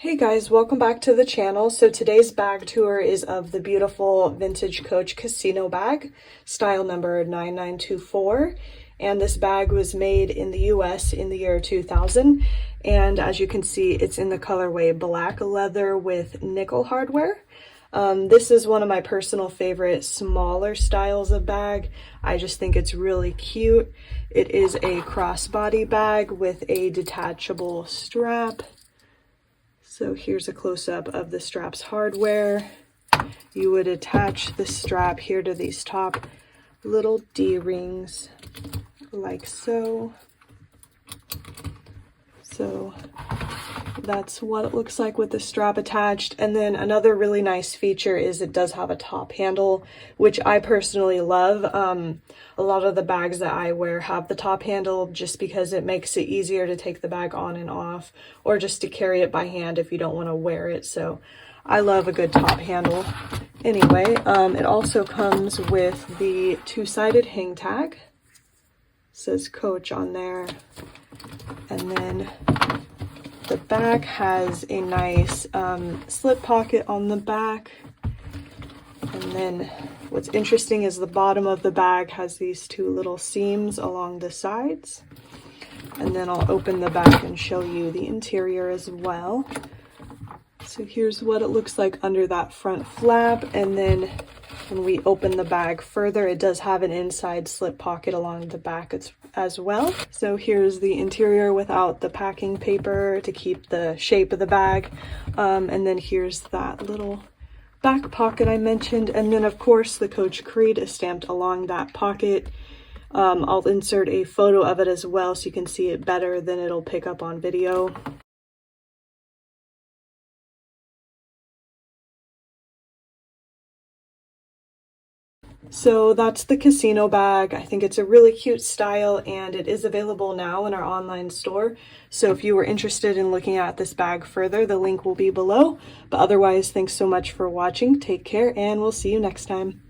Hey guys, welcome back to the channel. So today's bag tour is of the beautiful vintage Coach Casino bag, style number 9924. And this bag was made in the US in the year 2000. And as you can see, it's in the colorway black leather with nickel hardware. This is one of my personal favorite smaller styles of bag. I just think it's really cute. It is a crossbody bag with a detachable strap. So here's a close-up of the strap's hardware. You would attach the strap here to these top little D-rings, like so. So that's what it looks like with the strap attached. And then another really nice feature is it does have a top handle, which I personally love. A lot of the bags that I wear have the top handle just because it makes it easier to take the bag on and off, or just to carry it by hand if you don't want to wear it. So I love a good top handle. Anyway, it also comes with the two-sided hang tag. It says Coach on there. And then the back has a nice slip pocket on the back. And then what's interesting is the bottom of the bag has these two little seams along the sides. And then I'll open the back and show you the interior as well. So here's what it looks like under that front flap. And then when we open the bag further, it does have an inside slip pocket along the back as well. So here's the interior without the packing paper to keep the shape of the bag. And then here's that little back pocket I mentioned. And then of course the Coach Creed is stamped along that pocket. I'll insert a photo of it as well so you can see it better than it'll pick up on video. So that's the Casino bag. I think it's a really cute style and it is available now in our online store. So if you were interested in looking at this bag further, the link will be below. But otherwise, thanks so much for watching. Take care and we'll see you next time.